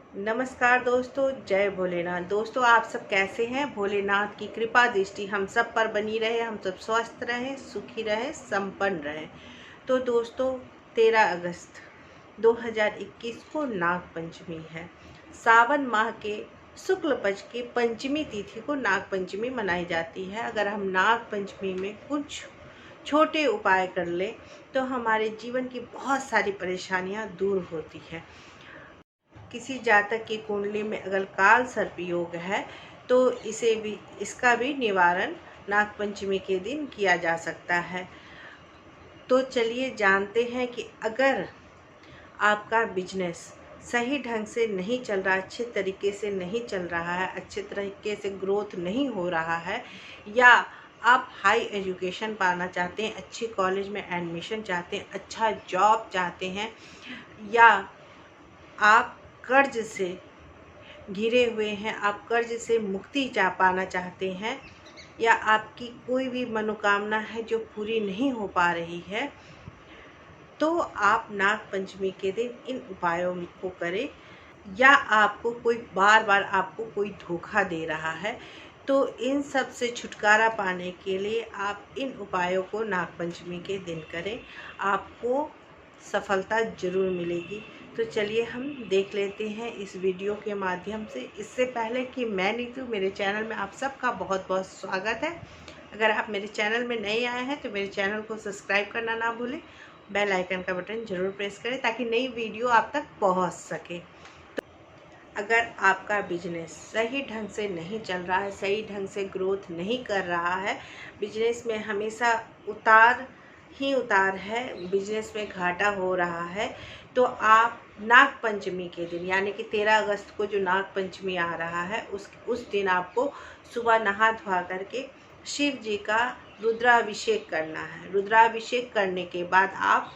नमस्कार दोस्तों, जय भोलेनाथ। दोस्तों, आप सब कैसे हैं? भोलेनाथ की कृपा दृष्टि हम सब पर बनी रहे, हम सब स्वस्थ रहें, सुखी रहें, संपन्न रहें। तो दोस्तों, 13 अगस्त 2021 को नाग पंचमी है। सावन माह के शुक्ल पक्ष की पंचमी तिथि को नाग पंचमी मनाई जाती है। अगर हम नाग पंचमी में कुछ छोटे उपाय कर लें तो हमारे जीवन की बहुत सारी परेशानियां दूर होती हैं। किसी जातक की कुंडली में अगर काल सर्प योग है तो इसका भी निवारण नागपंचमी के दिन किया जा सकता है। तो चलिए जानते हैं कि अगर आपका बिजनेस सही ढंग से नहीं चल रहा, अच्छे तरीके से नहीं चल रहा है, अच्छे तरीके से ग्रोथ नहीं हो रहा है, या आप हाई एजुकेशन पाना चाहते हैं, अच्छे कॉलेज में एडमिशन चाहते हैं, अच्छा जॉब चाहते हैं, या आप कर्ज से घिरे हुए हैं, आप कर्ज से मुक्ति पाना चाहते हैं, या आपकी कोई भी मनोकामना है जो पूरी नहीं हो पा रही है, तो आप नाग पंचमी के दिन इन उपायों को करें। या आपको कोई बार आपको कोई धोखा दे रहा है तो इन सब से छुटकारा पाने के लिए आप इन उपायों को नाग पंचमी के दिन करें, आपको सफलता जरूर मिलेगी। तो चलिए हम देख लेते हैं इस वीडियो के माध्यम से। इससे पहले कि मैं नीतू, मेरे चैनल में आप सबका बहुत बहुत स्वागत है। अगर आप मेरे चैनल में नए आए हैं तो मेरे चैनल को सब्सक्राइब करना ना भूलें, बेल आइकन का बटन जरूर प्रेस करें ताकि नई वीडियो आप तक पहुंच सके। अगर आपका बिजनेस सही ढंग से नहीं चल रहा है, सही ढंग से ग्रोथ नहीं कर रहा है, बिजनेस में हमेशा उतार ही उतार है, बिजनेस में घाटा हो रहा है, तो आप नाग पंचमी के दिन यानी कि 13 अगस्त को जो नाग पंचमी आ रहा है उस दिन आपको सुबह नहा धोआ करके शिव जी का रुद्राभिषेक करना है। रुद्राभिषेक करने के बाद आप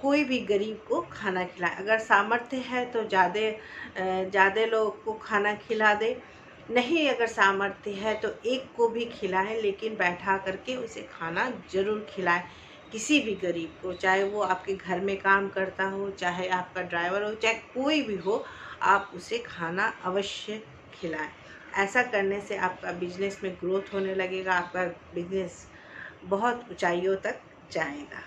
कोई भी गरीब को खाना खिलाएं। अगर सामर्थ्य है तो ज़्यादा लोग को खाना खिला दे, नहीं अगर सामर्थ्य है तो एक को भी खिलाएं, लेकिन बैठा करके उसे खाना जरूर खिलाएं। किसी भी गरीब को, चाहे वो आपके घर में काम करता हो, चाहे आपका ड्राइवर हो, चाहे कोई भी हो, आप उसे खाना अवश्य खिलाएं। ऐसा करने से आपका बिजनेस में ग्रोथ होने लगेगा, आपका बिजनेस बहुत ऊंचाइयों तक जाएगा।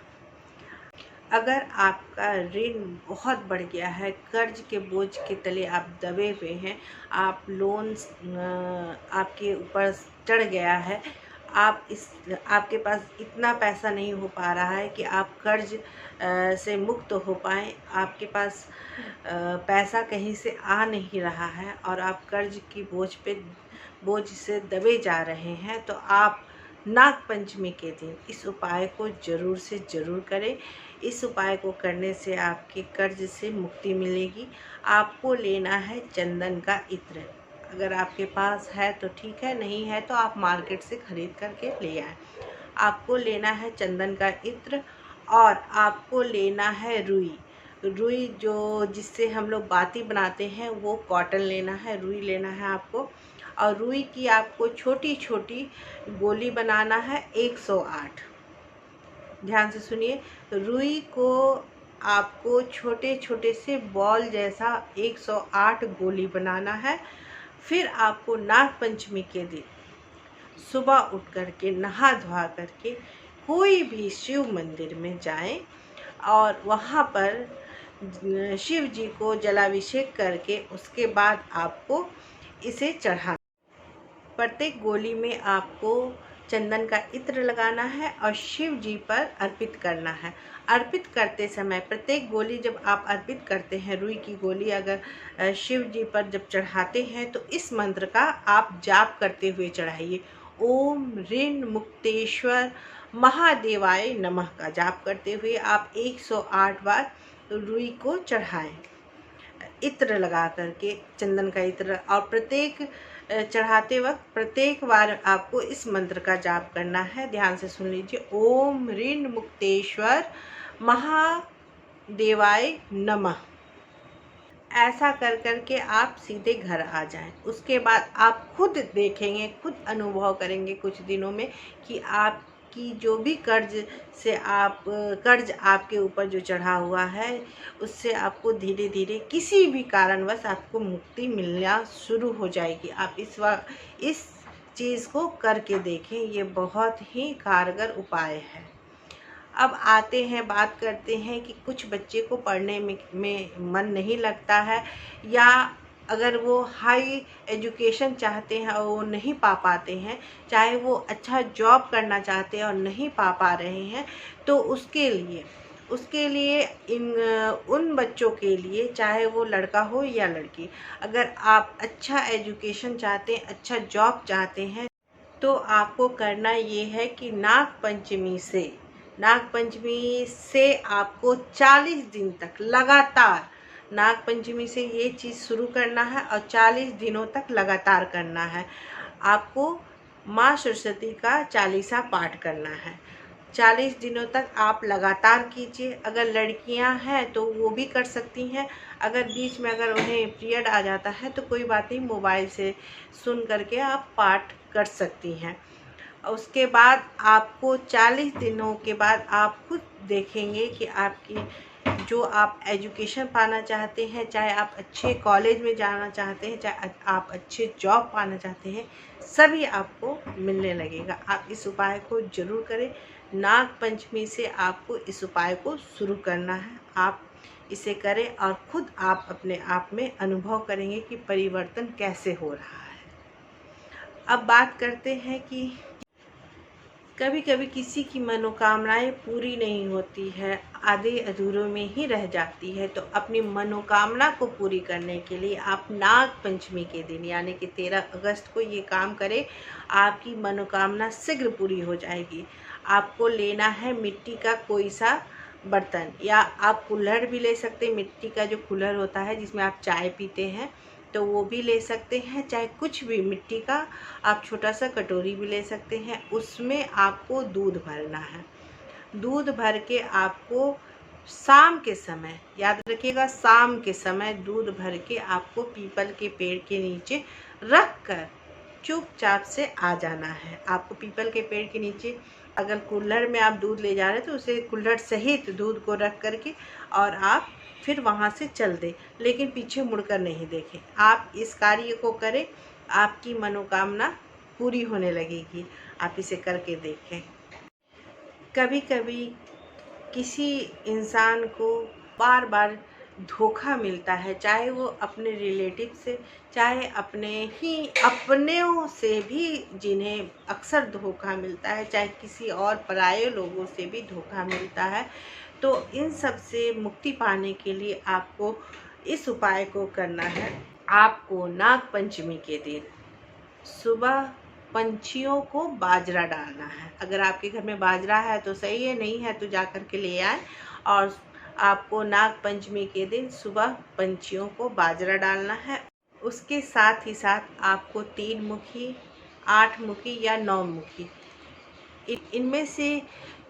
अगर आपका ऋण बहुत बढ़ गया है, कर्ज के बोझ के तले आप दबे हुए हैं, आप लोन्स आपके ऊपर चढ़ गया है, आपके पास इतना पैसा नहीं हो पा रहा है कि आप कर्ज से मुक्त हो पाएँ, आपके पास पैसा कहीं से आ नहीं रहा है और आप कर्ज की बोझ से दबे जा रहे हैं, तो आप नाग पंचमी के दिन इस उपाय को ज़रूर से ज़रूर करें। इस उपाय को करने से आपके कर्ज से मुक्ति मिलेगी। आपको लेना है चंदन का इत्र। अगर आपके पास है तो ठीक है, नहीं है तो आप मार्केट से खरीद करके ले आए। आपको लेना है चंदन का इत्र और आपको लेना है रुई। रुई जो जिससे हम लोग बाती बनाते हैं वो कॉटन लेना है, रुई लेना है आपको। और रुई की आपको छोटी छोटी गोली बनाना है 108। ध्यान से सुनिए, रुई को आपको छोटे छोटे से बॉल जैसा 108 गोली बनाना है। फिर आपको नाग पंचमी के दिन सुबह उठ करके नहा धोआ करके कोई भी शिव मंदिर में जाएं और वहाँ पर शिव जी को जलाभिषेक करके उसके बाद आपको इसे चढ़ाना। प्रत्येक गोली में आपको चंदन का इत्र लगाना है और शिव जी पर अर्पित करना है। अर्पित करते समय प्रत्येक गोली जब आप अर्पित करते हैं, रुई की गोली अगर शिव जी पर जब चढ़ाते हैं तो इस मंत्र का आप जाप करते हुए चढ़ाइए। ओम ऋण मुक्तेश्वर महादेवाय नमः का जाप करते हुए आप 108 बार रुई को चढ़ाएं, इत्र लगा करके, चंदन का इत्र। और प्रत्येक चढ़ाते वक्त प्रत्येक बार आपको इस मंत्र का जाप करना है। ध्यान से सुन लीजिए, ओम ऋण मुक्तेश्वर महादेवाय नमः। ऐसा कर करके आप सीधे घर आ जाएं। उसके बाद आप खुद देखेंगे, खुद अनुभव करेंगे कुछ दिनों में कि आपकी कि जो भी कर्ज आपके ऊपर जो चढ़ा हुआ है, उससे आपको धीरे धीरे किसी भी कारणवश आपको मुक्ति मिलना शुरू हो जाएगी। आप इस चीज़ को करके देखें, ये बहुत ही कारगर उपाय है। अब आते हैं, बात करते हैं कि कुछ बच्चे को पढ़ने में मन नहीं लगता है, या अगर वो हाई एजुकेशन चाहते हैं और वो नहीं पा पाते हैं, चाहे वो अच्छा जॉब करना चाहते हैं और नहीं पा रहे हैं, तो उसके लिए उन बच्चों के लिए, चाहे वो लड़का हो या लड़की, अगर आप अच्छा एजुकेशन चाहते हैं, अच्छा जॉब चाहते हैं, तो आपको करना ये है कि नाग पंचमी से आपको 40 दिन तक लगातार, नाग पंचमी से ये चीज़ शुरू करना है और 40 दिनों तक लगातार करना है। आपको माँ सरस्वती का चालीसा पाठ करना है। 40 दिनों तक आप लगातार कीजिए। अगर लड़कियां हैं तो वो भी कर सकती हैं। अगर बीच में अगर उन्हें पीरियड आ जाता है तो कोई बात नहीं, मोबाइल से सुन करके आप पाठ कर सकती हैं। उसके बाद आपको 40 दिनों के बाद आप खुद देखेंगे कि आपकी जो आप एजुकेशन पाना चाहते हैं, चाहे आप अच्छे कॉलेज में जाना चाहते हैं, चाहे आप अच्छे जॉब पाना चाहते हैं, सभी आपको मिलने लगेगा। आप इस उपाय को ज़रूर करें। नाग पंचमी से आपको इस उपाय को शुरू करना है। आप इसे करें और खुद आप अपने आप में अनुभव करेंगे कि परिवर्तन कैसे हो रहा है। अब बात करते हैं कि कभी कभी किसी की मनोकामनाएं पूरी नहीं होती है, आधे अधूरों में ही रह जाती है। तो अपनी मनोकामना को पूरी करने के लिए आप नाग पंचमी के दिन यानी कि 13 अगस्त को ये काम करें, आपकी मनोकामना शीघ्र पूरी हो जाएगी। आपको लेना है मिट्टी का कोई सा बर्तन, या आप कुल्हड़ भी ले सकते हैं। मिट्टी का जो कुल्हड़ होता है जिसमें आप चाय पीते हैं, तो वो भी ले सकते हैं। चाहे कुछ भी मिट्टी का आप छोटा सा कटोरी भी ले सकते हैं। उसमें आपको दूध भरना है। दूध भर के आपको शाम के समय, याद रखिएगा, शाम के समय दूध भर के आपको पीपल के पेड़ के नीचे रख कर चुपचाप से आ जाना है। आपको पीपल के पेड़ के नीचे, अगर कुल्हड़ में आप दूध ले जा रहे हैं तो उसे कुल्हड़ सहित दूध को रख करके और आप फिर वहाँ से चल दें, लेकिन पीछे मुड़कर नहीं देखें। आप इस कार्य को करें, आपकी मनोकामना पूरी होने लगेगी। आप इसे करके देखें। कभी कभी किसी इंसान को बार बार धोखा मिलता है, चाहे वो अपने रिलेटिव से, चाहे अपनों से भी जिन्हें अक्सर धोखा मिलता है, चाहे किसी और पराये लोगों से भी धोखा मिलता है। तो इन सब से मुक्ति पाने के लिए आपको इस उपाय को करना है। आपको नाग पंचमी के दिन सुबह पंछियों को बाजरा डालना है। अगर आपके घर में बाजरा है तो सही है, नहीं है तो जा कर के ले आए। और आपको नाग पंचमी के दिन सुबह पंछियों को बाजरा डालना है। उसके साथ ही साथ आपको 3 मुखी, 8 मुखी या 9 मुखी, इनमें से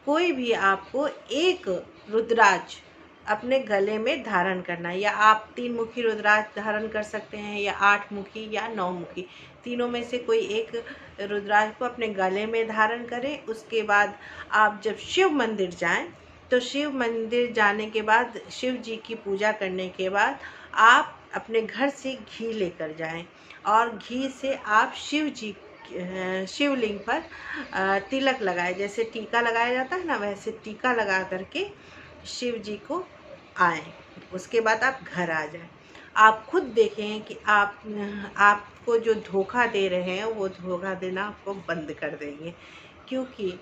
कोई भी आपको एक रुद्राक्ष अपने गले में धारण करना है। या आप 3 मुखी रुद्राक्ष धारण कर सकते हैं, या 8 मुखी या 9 मुखी, तीनों में से कोई एक रुद्राक्ष को अपने गले में धारण करें। उसके बाद आप जब शिव मंदिर जाएं, तो शिव मंदिर जाने के बाद, शिव जी की पूजा करने के बाद, आप अपने घर से घी लेकर जाएं और घी से आप शिवलिंग पर तिलक लगाए। जैसे टीका लगाया जाता है ना, वैसे टीका लगा करके शिव जी को आए। उसके बाद आप घर आ जाएं। आप खुद देखें कि आपको जो धोखा दे रहे हैं वो धोखा देना आपको बंद कर देंगे, क्योंकि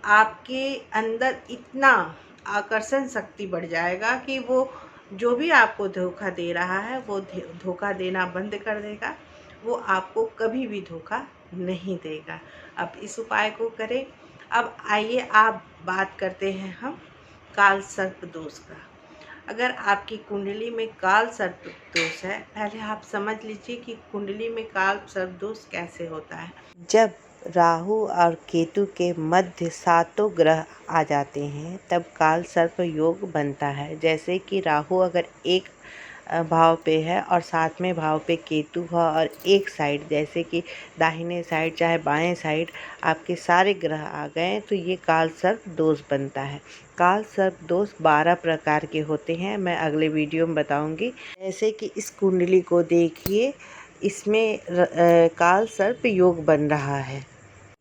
आपके अंदर इतना आकर्षण शक्ति बढ़ जाएगा कि वो जो भी आपको धोखा दे रहा है वो धोखा देना बंद कर देगा। वो आपको कभी भी धोखा नहीं देगा। अब इस उपाय को करें। अब आइए आप बात करते हैं हम काल सर्प दोष का। अगर आपकी कुंडली में काल सर्प दोष है, पहले आप समझ लीजिए कि कुंडली में काल सर्प दोष कैसे होता है। जब राहु और केतु के मध्य 7 ग्रह आ जाते हैं तब काल सर्प योग बनता है। जैसे कि राहु अगर एक भाव पे है और 7वें भाव पे केतु है, और एक साइड जैसे कि दाहिने साइड चाहे बाएं साइड आपके सारे ग्रह आ गए तो ये काल सर्प दोष बनता है। काल सर्प दोष 12 प्रकार के होते हैं, मैं अगले वीडियो में बताऊंगी। जैसे कि इस कुंडली को देखिए, इसमें काल सर्प योग बन रहा है।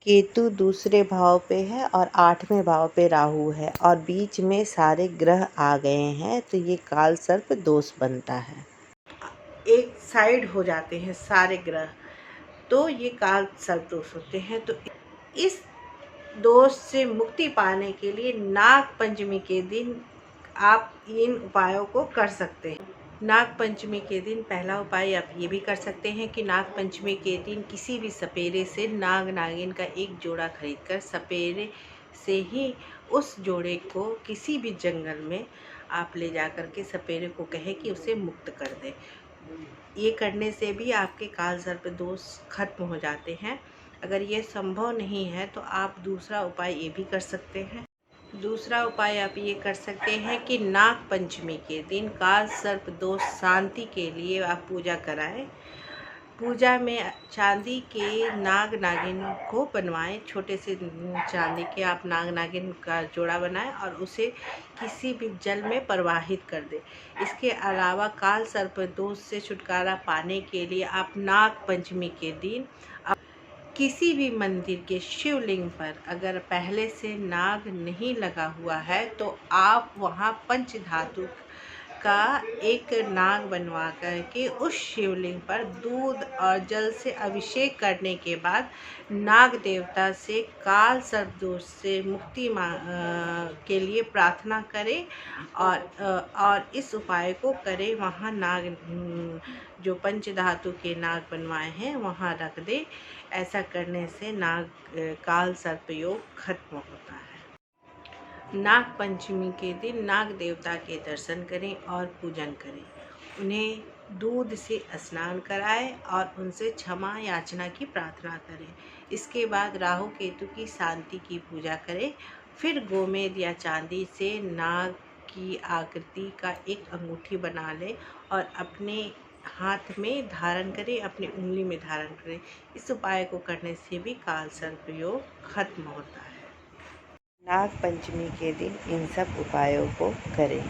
केतु दूसरे भाव पे है और 8वें भाव पे राहु है और बीच में सारे ग्रह आ गए हैं तो ये काल सर्प दोष बनता है। एक साइड हो जाते हैं सारे ग्रह तो ये काल सर्प दोष होते हैं। तो इस दोष से मुक्ति पाने के लिए नाग पंचमी के दिन आप इन उपायों को कर सकते हैं। नाग पंचमी के दिन पहला उपाय आप ये भी कर सकते हैं कि नाग पंचमी के दिन किसी भी सपेरे से नाग नागिन का एक जोड़ा खरीदकर सपेरे से ही उस जोड़े को किसी भी जंगल में आप ले जा कर के सपेरे को कहे कि उसे मुक्त कर दे। ये करने से भी आपके काल सर्प दोष खत्म हो जाते हैं। अगर ये संभव नहीं है तो आप दूसरा उपाय ये भी कर सकते हैं। दूसरा उपाय आप ये कर सकते हैं कि नाग पंचमी के दिन काल सर्प दोष शांति के लिए आप पूजा कराएं। पूजा में चांदी के नाग नागिन को बनवाएं, छोटे से चांदी के आप नाग नागिन का जोड़ा बनाएं और उसे किसी भी जल में प्रवाहित कर दें। इसके अलावा काल सर्प दोष से छुटकारा पाने के लिए आप नाग पंचमी के दिन किसी भी मंदिर के शिवलिंग पर अगर पहले से नाग नहीं लगा हुआ है तो आप वहां पंचधातु का एक नाग बनवा करके उस शिवलिंग पर दूध और जल से अभिषेक करने के बाद नाग देवता से काल सर्प दोष से मुक्ति के लिए प्रार्थना करें और इस उपाय को करें। वहाँ नाग जो पंचधातु के नाग बनवाए हैं वहाँ रख दें। ऐसा करने से काल सर्प योग खत्म होता है। नाग पंचमी के दिन नाग देवता के दर्शन करें और पूजन करें, उन्हें दूध से स्नान कराएं और उनसे क्षमा याचना की प्रार्थना करें। इसके बाद राहु केतु की शांति की पूजा करें। फिर गोमेद या चांदी से नाग की आकृति का एक अंगूठी बना लें और अपने हाथ में धारण करें, अपनी उंगली में धारण करें। इस उपाय को करने से भी काल सर्प योग खत्म होता है। नाग पंचमी के दिन इन सब उपायों को करें।